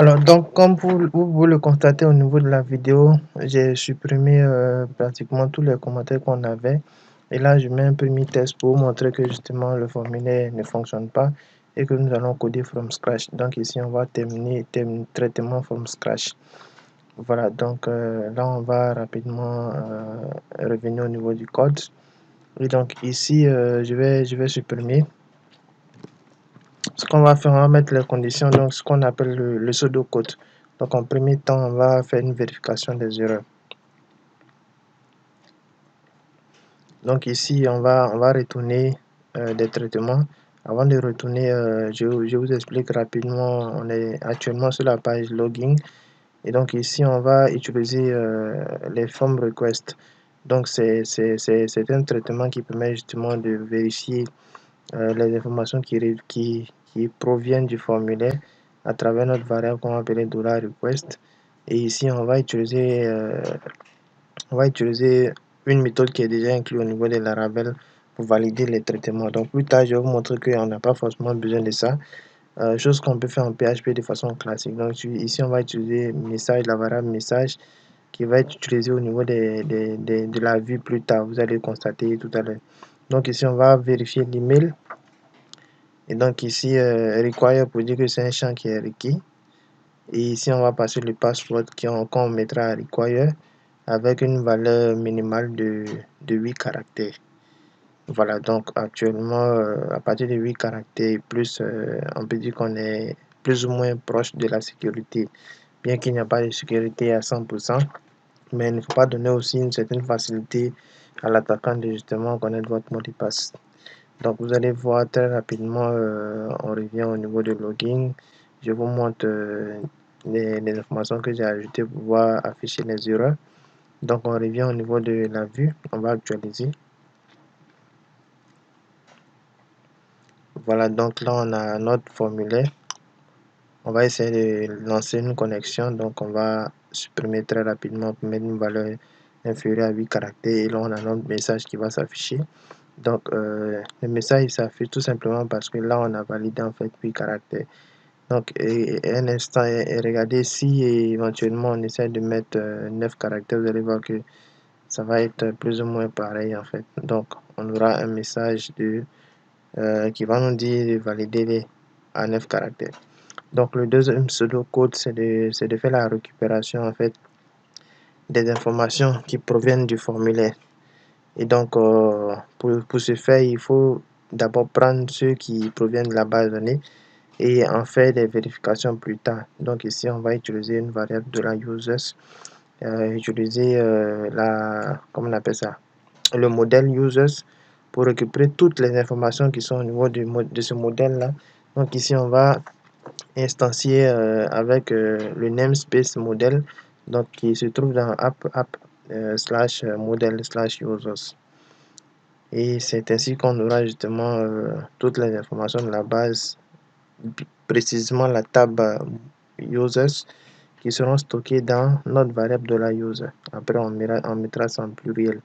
Alors, donc, comme vous le constatez au niveau de la vidéo, j'ai supprimé pratiquement tous les commentaires qu'on avait. Et là, je mets un premier test pour montrer que justement le formulaire ne fonctionne pas et que nous allons coder from scratch. Donc ici, on va terminer traitement from scratch. Voilà, donc là, on va rapidement revenir au niveau du code. Et donc ici, je vais supprimer. Ce qu'on va faire, on va mettre les conditions, donc ce qu'on appelle le pseudocode. Donc en premier temps, on va faire une vérification des erreurs. Donc ici, on va retourner des traitements. Avant de retourner, je vous explique rapidement, on est actuellement sur la page login. Et donc ici, on va utiliser les form requests. Donc c'est un traitement qui permet justement de vérifier les informations qui proviennent du formulaire à travers notre variable qu'on va appeler $request. Et ici, on va utiliser une méthode qui est déjà inclue au niveau de Laravel pour valider les traitements. Donc plus tard, je vais vous montrer qu'on n'a pas forcément besoin de ça. Chose qu'on peut faire en PHP de façon classique. Donc ici, on va utiliser message, la variable message qui va être utilisée au niveau de la vue plus tard. Vous allez constater tout à l'heure. Donc ici, on va vérifier l'email. Et donc ici, require pour dire que c'est un champ qui est requis. Et ici, on va passer le password qu'on mettra à require avec une valeur minimale de 8 caractères. Voilà, donc actuellement, à partir de 8 caractères, plus, on peut dire qu'on est plus ou moins proche de la sécurité. Bien qu'il n'y a pas de sécurité à 100%, mais il ne faut pas donner aussi une certaine facilité à l'attaquant de justement connaître votre mot de passe. Donc vous allez voir très rapidement, on revient au niveau de login. Je vous montre les informations que j'ai ajoutées pour pouvoir afficher les erreurs. Donc on revient au niveau de la vue, on va actualiser. Voilà, donc là on a notre formulaire. On va essayer de lancer une connexion, donc on va supprimer très rapidement pour mettre une valeur inférieure à 8 caractères et là on a notre message qui va s'afficher. Donc le message s'affiche tout simplement parce que là on a validé en fait 8 caractères. Donc un instant et regardez si éventuellement on essaie de mettre 9 caractères, vous allez voir que ça va être plus ou moins pareil en fait. Donc on aura un message qui va nous dire de valider à 9 caractères. Donc le deuxième pseudocode, c'est de faire la récupération en fait des informations qui proviennent du formulaire. Et donc pour ce faire, il faut d'abord prendre ceux qui proviennent de la base de données et en faire des vérifications plus tard. Donc ici, on va utiliser une variable de la users, utiliser comment on appelle ça, le modèle users pour récupérer toutes les informations qui sont au niveau de ce modèle là. Donc ici, on va instancier avec le namespace modèle, donc qui se trouve dans app slash modèle slash users. Et c'est ainsi qu'on aura justement toutes les informations de la base, précisément la table users, qui seront stockées dans notre variable de la user. Après, on mettra ça en pluriel,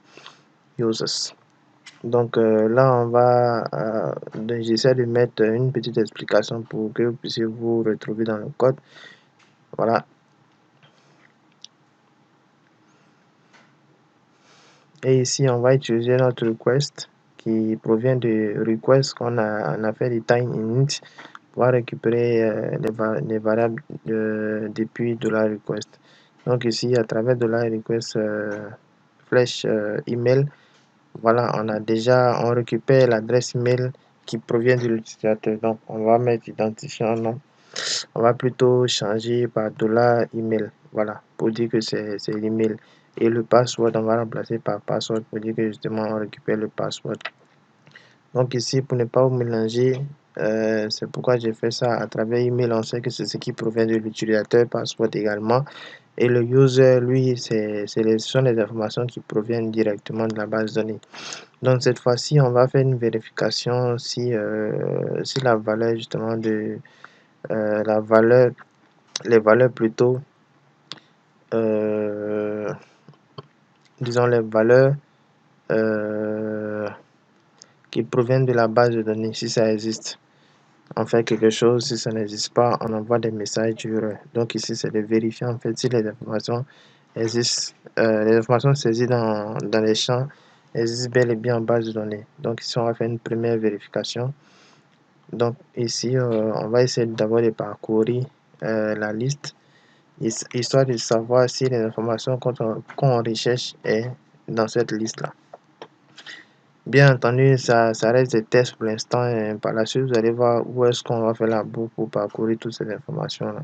users. Donc là, j'essaie de mettre une petite explication pour que vous puissiez vous retrouver dans le code. Voilà. Et ici, on va utiliser notre request qui provient de request qu'on a fait du time init pour récupérer les variables depuis $request. Donc ici, à travers $request flèche email, voilà, on récupère l'adresse email qui provient de l'utilisateur. Donc on va mettre identifiant nom. On va plutôt changer par $email, voilà, pour dire que c'est l'email. Et le password, on va remplacer par password pour dire que justement on récupère le password. Donc ici, pour ne pas vous mélanger, c'est pourquoi j'ai fait ça à travers email. On sait que c'est ce qui provient de l'utilisateur, password également. Et le user, lui, ce sont les informations qui proviennent directement de la base de données. Donc cette fois-ci, on va faire une vérification si la valeur justement de les valeurs plutôt, disons les valeurs qui proviennent de la base de données, si ça existe. on fait quelque chose. Si ça n'existe pas, on envoie des messages d'erreur. Donc ici, c'est de vérifier en fait si les informations existent, les informations saisies dans les champs existent bel et bien en base de données. Donc ici, on va faire une première vérification. Donc ici, on va essayer d'abord de parcourir la liste, histoire de savoir si les informations qu'on recherche est dans cette liste-là. Bien entendu, ça reste des tests pour l'instant. Et par la suite, vous allez voir où est-ce qu'on va faire la boucle pour parcourir toutes ces informations-là.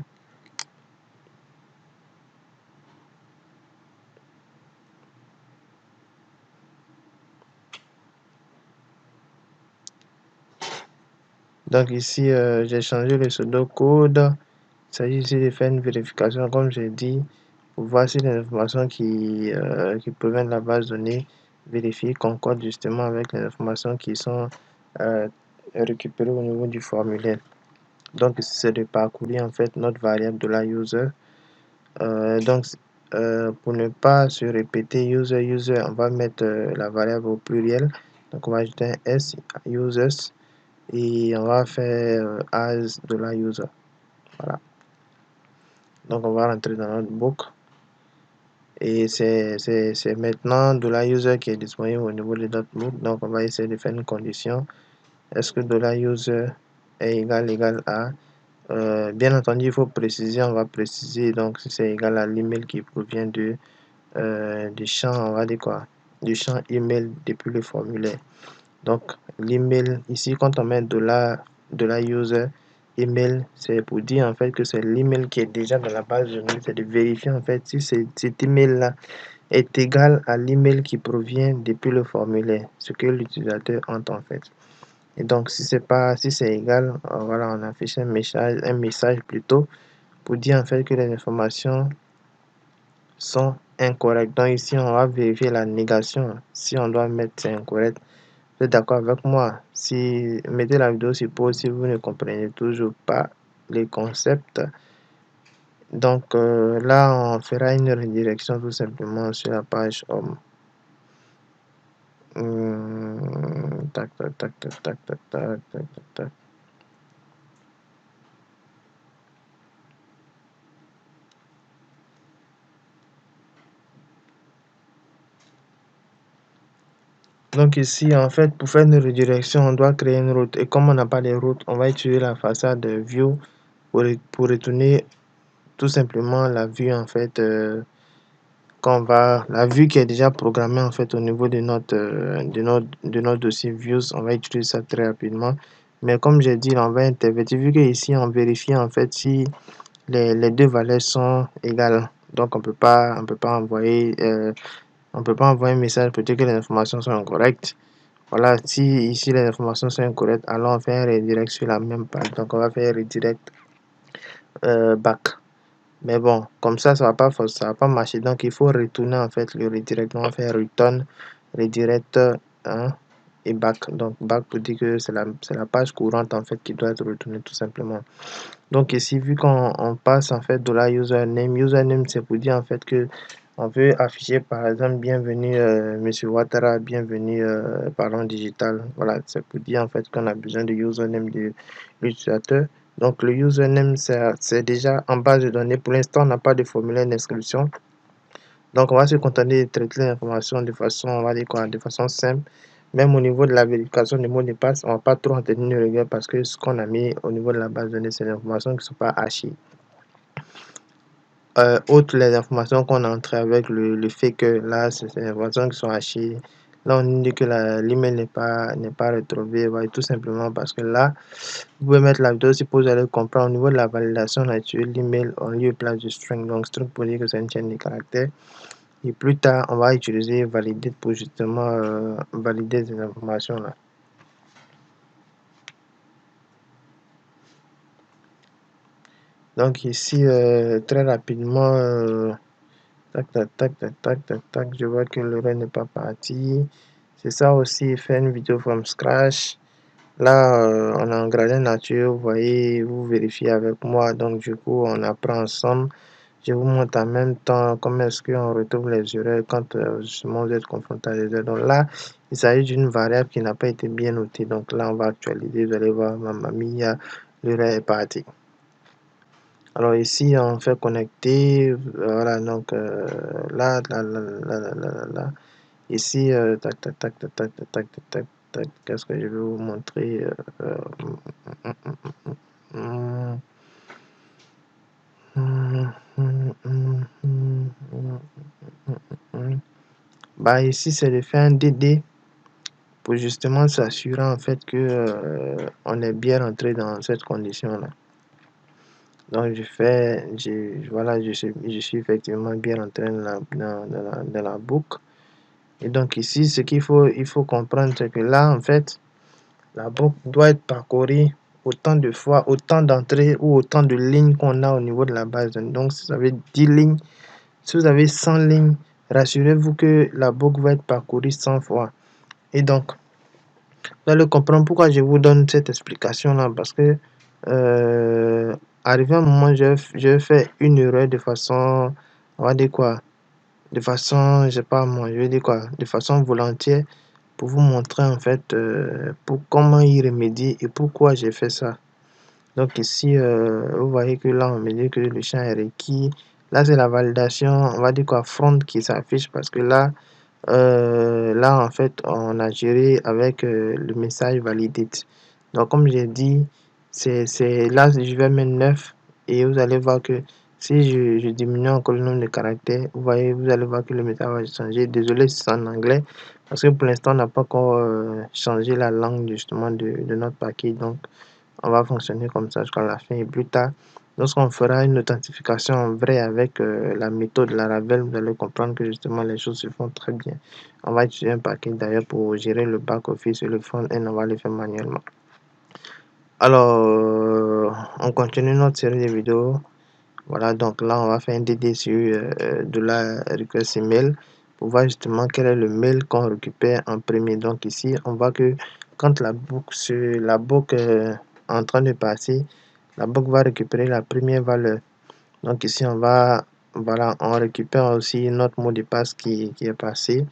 Donc ici, j'ai changé le pseudocode. Il s'agit ici de faire une vérification, comme j'ai dit, pour voir si les informations qui proviennent de la base de données vérifiées concordent justement avec les informations qui sont euh, récupérées au niveau du formulaire. Donc ici, c'est de parcourir en fait notre variable de la user. Donc, pour ne pas se répéter user, on va mettre la variable au pluriel. Donc, on va ajouter un s, users, et on va faire as de la user. Voilà. Donc, on va rentrer dans notre boucle. Et c'est maintenant de la user qui est disponible au niveau de notre boucle. Donc, on va essayer de faire une condition. Est-ce que de la user est égal à bien entendu, il faut préciser, on va préciser donc si c'est égal à l'email qui provient du champ, on va dire quoi, du champ email depuis le formulaire. Donc l'email ici, quand on met de la user email, c'est pour dire en fait que c'est l'email qui est déjà dans la base de données. C'est de vérifier en fait si cet email là est égal à l'email qui provient depuis le formulaire, ce que l'utilisateur entend en fait. Et donc si c'est pas, si c'est égal, voilà, on affiche un message plutôt pour dire en fait que les informations sont incorrectes. Donc ici, on va vérifier la négation. Si on doit mettre c'est incorrect, vous êtes d'accord avec moi? Si mettez la vidéo sur pause si vous ne comprenez toujours pas les concepts. Donc là, on fera une redirection tout simplement sur la page home. Tac, tac, tac, tac, tac, tac, tac, tac, tac. Donc ici, en fait, pour faire une redirection, on doit créer une route. Et comme on n'a pas de route, on va utiliser la façade de view pour retourner tout simplement la vue en fait la vue qui est déjà programmée en fait au niveau de notre dossier views. On va utiliser ça très rapidement, mais comme j'ai dit, on va intervertir vu que ici on vérifie en fait si les deux valeurs sont égales. Donc on peut pas envoyer un message pour dire que les informations sont incorrectes. Voilà, si ici les informations sont incorrectes, alors on fait un redirect sur la même page. Donc on va faire redirect back. Mais bon, comme ça va pas marcher. Donc, il faut retourner en fait le redirect. On va faire return, redirect hein, et back. Donc, back pour dire que c'est la page courante en fait qui doit être retournée tout simplement. Donc, ici, vu qu'on passe en fait de la username c'est pour dire en fait que on veut afficher par exemple bienvenue Monsieur Ouattara, bienvenue Parlons Digital. Voilà, c'est pour dire en fait qu'on a besoin de username de l'utilisateur. Donc le username c'est déjà en base de données. Pour l'instant, on n'a pas de formulaire d'inscription. Donc on va se contenter de traiter l'information de façon, on va dire quoi, de façon simple. Même au niveau de la vérification des mots de passe, on va pas trop en tenir rigueur parce que ce qu'on a mis au niveau de la base de données, c'est des informations qui ne sont pas hachées. Outre les informations qu'on a entrées avec le fait que là, c'est des informations qui sont hachées. Là, on dit que l'email n'est pas retrouvé. Ouais, tout simplement parce que là, vous pouvez mettre la vidéo si vous allez comprendre. Au niveau de la validation naturelle, l'email en lieu et place du string. Donc, string pour dire que c'est une chaîne de caractères. Et plus tard, on va utiliser valider pour justement valider ces informations-là. Donc ici, très rapidement, tac, tac, tac, tac, tac, tac, tac, je vois que le reste n'est pas parti. C'est ça aussi, faire une vidéo from scratch. Là, on a un gradin nature, vous voyez, vous vérifiez avec moi. Donc, du coup, on apprend ensemble Je vous montre en même temps comment est-ce qu'on retrouve les erreurs quand justement vous êtes confronté à des erreurs. Donc là, il s'agit d'une variable qui n'a pas été bien notée. Donc là, on va actualiser. Vous allez voir, Mamma Mia, l'erreur est partie. Alors ici, on fait connecter. Voilà, donc là. Ici, tac, tac, tac, tac, tac, tac, tac, tac, tac. Qu'est-ce que je vais vous montrer? Hum, hum, hum, hum, hum, hum, hum. Bah ici, c'est de faire un DD pour justement s'assurer en fait que on est bien rentré dans cette condition-là. Donc voilà, je suis effectivement bien rentré dans la boucle. Et donc ici, ce il faut comprendre, c'est que là, en fait, la boucle doit être parcourue autant de fois, autant d'entrées ou autant de lignes qu'on a au niveau de la base. Donc, si vous avez 10 lignes, si vous avez 100 lignes, rassurez-vous que la boucle va être parcourue 100 fois. Et donc, vous allez comprendre pourquoi je vous donne cette explication-là, parce que arrivé à un moment, je fais une erreur de façon, on va dire quoi, de façon, je sais pas moi, je vais dire quoi, de façon volontaire pour vous montrer en fait pour comment y remédier et pourquoi j'ai fait ça. Donc ici, vous voyez que là, on me dit que le champ est requis. Là, c'est la validation, on va dire quoi, front qui s'affiche parce que là, en fait, on a géré avec le message validate. Donc, comme j'ai dit, c'est là, je vais mettre 9 et vous allez voir que si je diminue encore le nombre de caractères, vous voyez, vous allez voir que le message va changer. Désolé si c'est en anglais, parce que pour l'instant, on n'a pas encore changé la langue justement de notre paquet. Donc, on va fonctionner comme ça jusqu'à la fin et plus tard. Lorsqu'on fera une authentification en vrai avec la méthode Laravel, vous allez comprendre que justement les choses se font très bien. On va utiliser un paquet d'ailleurs pour gérer le back-office et le front-end, on va le faire manuellement. Alors, on continue notre série de vidéos. Voilà, donc là, on va faire un DD sur de la request email pour voir justement quel est le mail qu'on récupère en premier. Donc ici, on voit que quand la boucle est en train de passer, la boucle va récupérer la première valeur. Donc ici, voilà, on récupère aussi notre mot de passe qui est passé.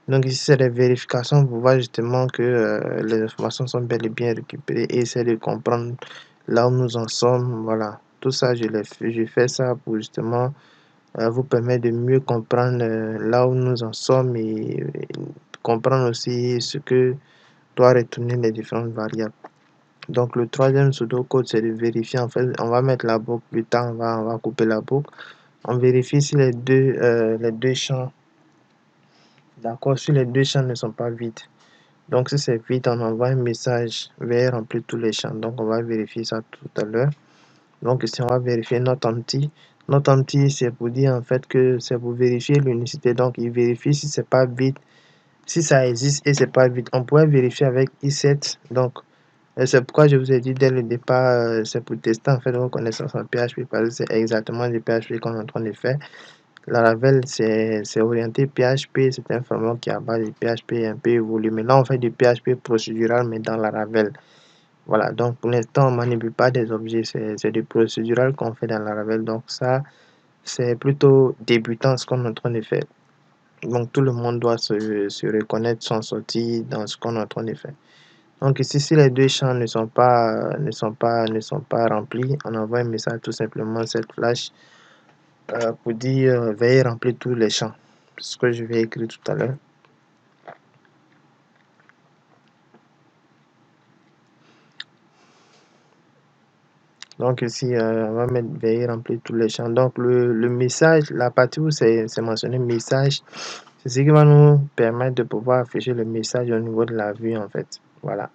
Donc ici, c'est les vérifications pour voir justement que les informations sont bel et bien récupérées et essayer de comprendre là où nous en sommes. Voilà, tout ça, je fais ça pour justement vous permettre de mieux comprendre là où nous en sommes et comprendre aussi ce que doit retourner les différentes variables. Donc le troisième pseudocode, c'est de vérifier. En fait, on va mettre la boucle plus tard, on va couper la boucle. On vérifie si les deux champs, d'accord, si les deux champs ne sont pas vides. Donc si c'est vide, on envoie un message vers remplir tous les champs. Donc on va vérifier ça tout à l'heure. Donc ici, on va vérifier notre empty. Notre empty, c'est pour dire en fait que c'est pour vérifier l'unicité. Donc il vérifie si c'est pas vide, si ça existe et c'est pas vide. On pourrait vérifier avec i7. Donc c'est pourquoi je vous ai dit dès le départ, c'est pour tester en fait vos connaissances en PHP parce que c'est exactement du PHP qu'on est en train de faire. Laravel, c'est orienté PHP, c'est un framework qui est à base de PHP un peu évolué. Mais là, on fait du PHP procédural, mais dans Laravel. Voilà, donc pour l'instant, on ne manipule pas des objets, c'est du procédural qu'on fait dans Laravel. Donc ça, c'est plutôt débutant ce qu'on est en train de faire. Donc tout le monde doit se reconnaître, s'en sortir dans ce qu'on est en train de faire. Donc ici, si les deux champs ne sont pas remplis, on envoie un message tout simplement cette flash pour dire veuillez remplir tous les champs. Ce que je vais écrire tout à l'heure. Donc ici, on va mettre veuillez remplir tous les champs. Donc le message, la partie où c'est mentionné message, c'est ce qui va nous permettre de pouvoir afficher le message au niveau de la vue en fait. Voilà.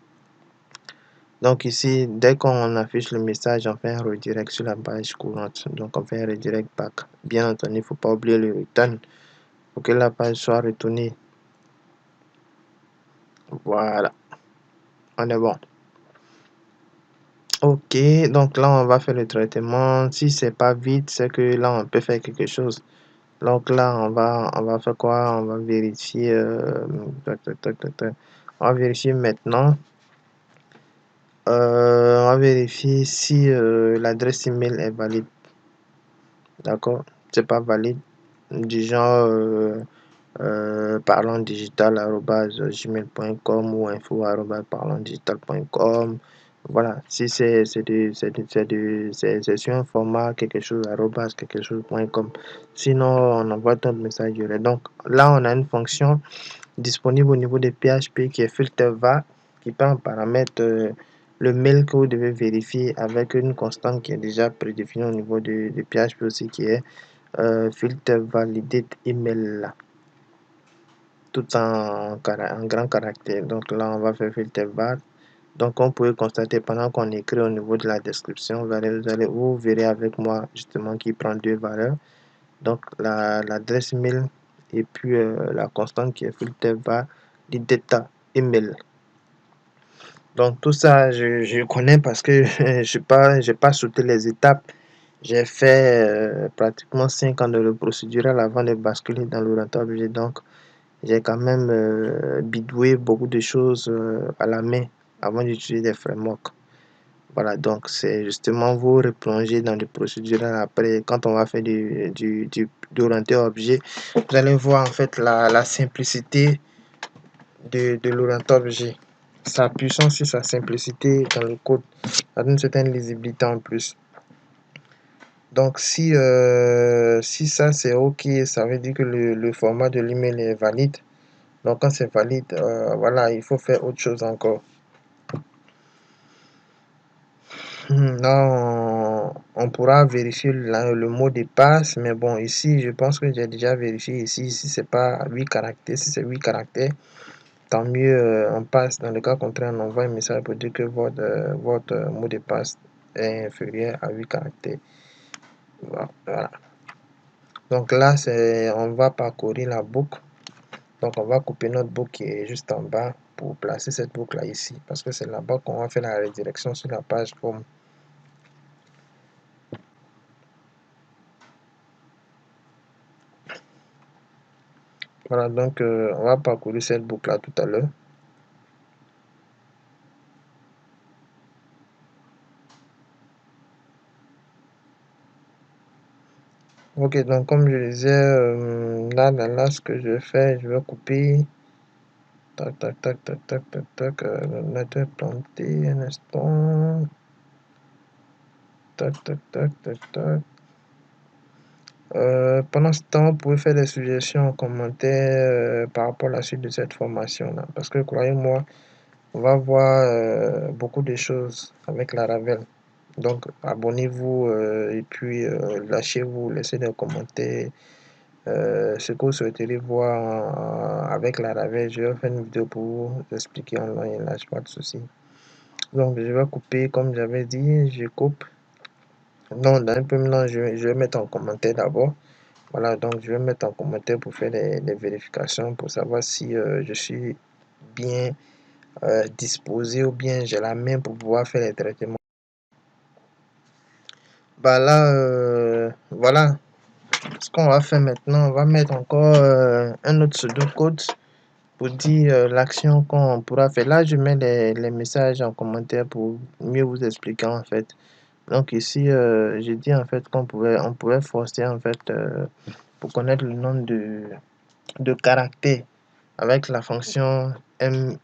Donc ici, dès qu'on affiche le message, on fait un redirect sur la page courante. Donc on fait un redirect back. Bien entendu, il ne faut pas oublier le return pour que la page soit retournée. Voilà. On est bon. Ok, donc là on va faire le traitement. Si c'est pas vide, c'est que là on peut faire quelque chose. Donc là on va faire quoi? On va vérifier. On va vérifier maintenant. On va vérifier si l'adresse email est valide. d'accord? C'est pas valide. Du genre, parlonsdigital@gmail.com ou info@parlonsdigital.com. Voilà, si c'est sur un format quelque chose arobase quelque chose.com. Sinon, on envoie notre message direct. Donc là, on a une fonction disponible au niveau de PHP qui est filter var, qui peut en paramètre le mail que vous devez vérifier avec une constante qui est déjà prédéfinie au niveau de PHP aussi, qui est filter validate email là, tout en grand caractère. Donc là, on va faire filter var. Donc, on peut constater pendant qu'on écrit au niveau de la description, vous verrez avec moi justement qui prend deux valeurs. Donc, l'adresse mail et puis la constante qui est filter var du data email. Donc, tout ça, je connais parce que j'ai pas sauté les étapes. J'ai fait pratiquement 5 ans de le procédural avant de basculer dans l'orienté objet. Donc, j'ai quand même bidoué beaucoup de choses à la main avant d'utiliser des frameworks. Voilà, donc c'est justement vous replonger dans le procédural après, quand on va faire d'orienté objet, vous allez voir en fait la simplicité de l'orienté objet, sa puissance et sa simplicité dans le code, ça donne une certaine lisibilité en plus. Donc si ça c'est ok, ça veut dire que le format de l'email est valide. Donc quand c'est valide, voilà, il faut faire autre chose encore. Là, on pourra vérifier le mot de passe, mais bon, ici, je pense que j'ai déjà vérifié ici. Si c'est pas 8 caractères, si c'est 8 caractères, tant mieux, on passe. Dans le cas contraire, on envoie un message pour dire que votre mot de passe est inférieur à 8 caractères. Voilà. Donc là, on va parcourir la boucle. Donc on va couper notre boucle qui est juste en bas pour placer cette boucle là ici, parce que c'est là-bas qu'on va faire la redirection sur la page home. Voilà, donc on va parcourir cette boucle là tout à l'heure. Ok, donc comme je disais, là, ce que je vais faire, je vais couper. Tac, tac, tac, tac, tac, tac, tac. Le planté, un instant. Tac, tac, tac, tac, tac. Pendant ce temps, vous pouvez faire des suggestions en commentaire par rapport à la suite de cette formation-là. Parce que croyez-moi, on va voir beaucoup de choses avec la Ravel. Donc, abonnez-vous et puis lâchez-vous, laissez des commentaires. Ce que vous souhaiterez voir avec la Ravel, je vais faire une vidéo pour vous expliquer en long et large, pas de souci. Donc, je vais couper comme j'avais dit, je coupe. Non, dans un premier temps, je vais mettre en commentaire d'abord. Voilà, donc je vais mettre en commentaire pour faire les vérifications, pour savoir si je suis bien disposé ou bien j'ai la main pour pouvoir faire les traitements. Bah là, voilà. Ce qu'on va faire maintenant, on va mettre encore un autre pseudo-code pour dire l'action qu'on pourra faire. Là, je mets les messages en commentaire pour mieux vous expliquer en fait. Donc ici, j'ai dit en fait on pouvait forcer en fait pour connaître le nombre de caractères avec la fonction mb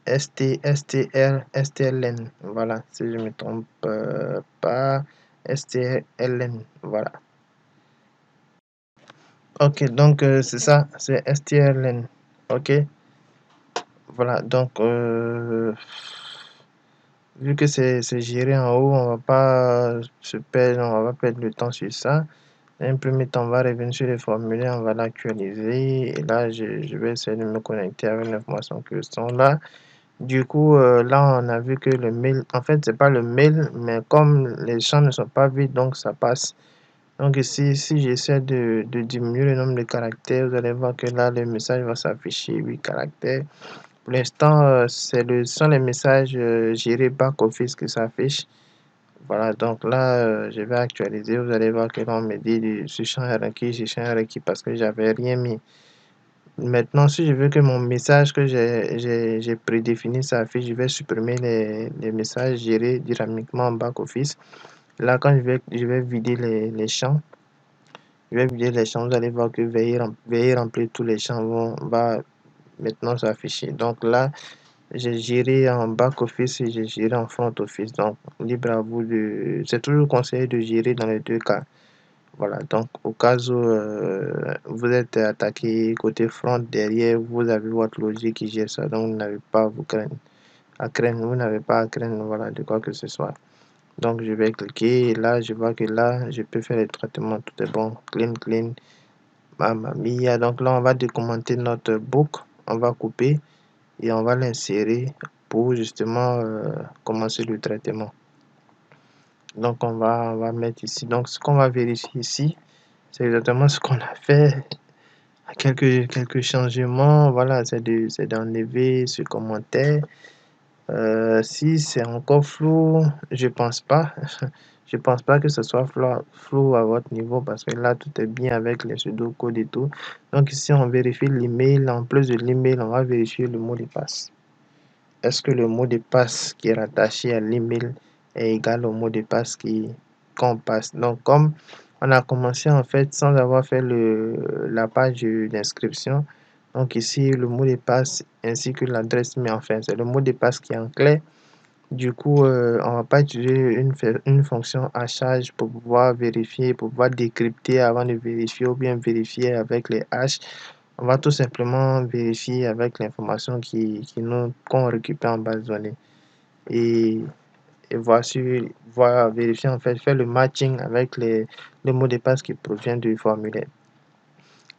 strln. Voilà, si je me trompe pas, strln. Voilà. Ok, donc c'est ça, c'est strln. Ok, voilà, donc vu que c'est géré en haut, on va pas se perdre, on va pas perdre le temps sur ça. Dans un premier temps, on va revenir sur les formulaires, on va l'actualiser. Et là, je vais essayer de me connecter avec l'information que sont là. Du coup, là, on a vu que le mail, en fait, c'est pas le mail, mais comme les champs ne sont pas vides, donc ça passe. Donc ici, si j'essaie de diminuer le nombre de caractères, vous allez voir que là, le message va s'afficher 8 caractères. Pour l'instant, sont les messages gérés back-office qui s'affichent. Voilà, donc là, je vais actualiser. Vous allez voir que là, on me dit ce champ est requis parce que j'avais rien mis. Maintenant, si je veux que mon message que j'ai prédéfini s'affiche, je vais supprimer les messages gérés dynamiquement en back-office. Là, quand je vais vider les champs, vous allez voir que veuillez remplir tous les champs va maintenant s'afficher. Donc là, j'ai géré en back office et j'ai géré en front office. Donc, libre à vous de. C'est toujours conseillé de gérer dans les deux cas. Voilà. Donc, au cas où vous êtes attaqué côté front, derrière, vous avez votre logique qui gère ça. Donc, vous n'avez pas à vous craindre. Vous n'avez pas à craindre, voilà, de quoi que ce soit. Donc, je vais cliquer et là, je vois que là, je peux faire les traitements. Tout est bon. Clean, clean. Mamma mia. Donc là, on va décommenter notre book. On va couper et on va l'insérer pour justement commencer le traitement. Donc on va mettre ici. Donc ce qu'on va vérifier ici, c'est exactement ce qu'on a fait. Quelques changements. Voilà, c'est d'enlever ce commentaire. Si c'est encore flou, je pense pas. Je pense pas que ce soit flou à votre niveau parce que là tout est bien avec les pseudo-codes et tout. Donc ici on vérifie l'email. En plus de l'email, on va vérifier le mot de passe. Est-ce que le mot de passe qui est rattaché à l'email est égal au mot de passe qu'on passe? Donc, comme on a commencé en fait sans avoir fait la page d'inscription, donc ici le mot de passe ainsi que l'adresse, mais enfin c'est le mot de passe qui est en clé. Du coup, on va pas utiliser une fonction à charge pour pouvoir vérifier, pour pouvoir décrypter avant de vérifier ou bien vérifier avec les hash. On va tout simplement vérifier avec l'information qu'on récupère en base de données. Et, et vérifier en fait, faire le matching avec les mots de passe qui proviennent du formulaire.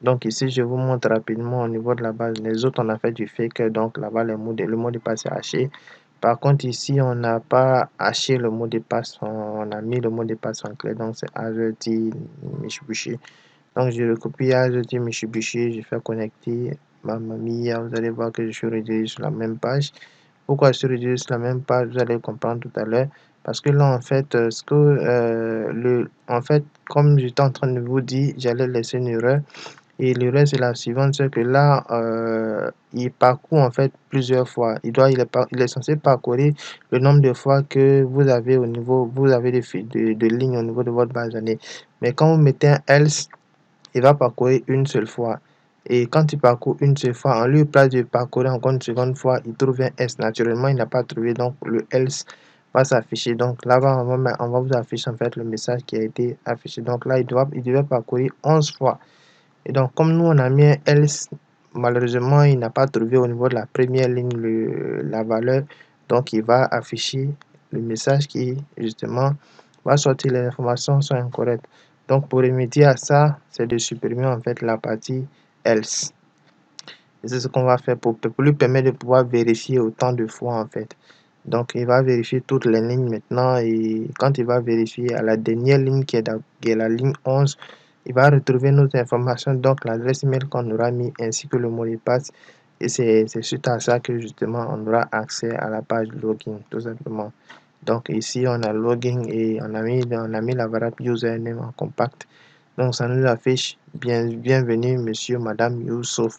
Donc ici, je vous montre rapidement au niveau de la base. Les autres, on a fait du fake, donc là-bas, le mot de passe est haché. Par contre, ici, on n'a pas haché le mot de passe, on a mis le mot de passe en clé, donc c'est Azerty Mitsubishi. Donc, je recopie Azerty Mitsubishi, je fais connecter. Mamma mia, vous allez voir que je suis redirigé sur la même page. Pourquoi je suis redirigé sur la même page, vous allez comprendre tout à l'heure. Parce que là, en fait, en fait, comme j'étais en train de vous dire, j'allais laisser une erreur. Et le reste c'est la suivante, c'est que là, il parcourt en fait plusieurs fois. Il est censé parcourir le nombre de fois que vous avez de lignes au niveau de votre base de données. Mais quand vous mettez un else, il va parcourir une seule fois. Et quand il parcourt une seule fois, en lieu place de parcourir encore une seconde fois, il trouve un S. Naturellement, il n'a pas trouvé, donc le else va s'afficher. Donc là-bas, on va vous afficher en fait le message qui a été affiché. Donc là, il devait parcourir 11 fois. Et donc, comme nous, on a mis un else, malheureusement, il n'a pas trouvé au niveau de la première ligne la valeur. Donc, il va afficher le message qui, justement, va sortir les informations sont incorrectes. Donc, pour remédier à ça, c'est de supprimer en fait la partie else. Et c'est ce qu'on va faire pour lui permettre de pouvoir vérifier autant de fois en fait. Donc, il va vérifier toutes les lignes maintenant et quand il va vérifier à la dernière ligne qui est la ligne 11, il va retrouver notre information, donc l'adresse email qu'on aura mis ainsi que le mot de passe. Et c'est suite à ça que justement on aura accès à la page login, tout simplement. Donc ici on a login et on a mis la variable username en compact. Donc ça nous affiche bienvenue monsieur, madame Youssouf.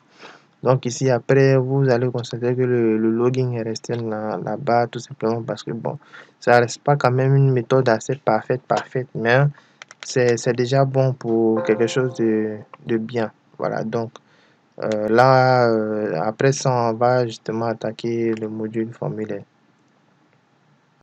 Donc ici après vous allez constater que le login est resté là-bas tout simplement parce que bon, ça reste pas quand même une méthode assez parfaite, mais c'est déjà bon pour quelque chose de bien. Voilà, donc là, après ça, on va justement attaquer le module formulaire.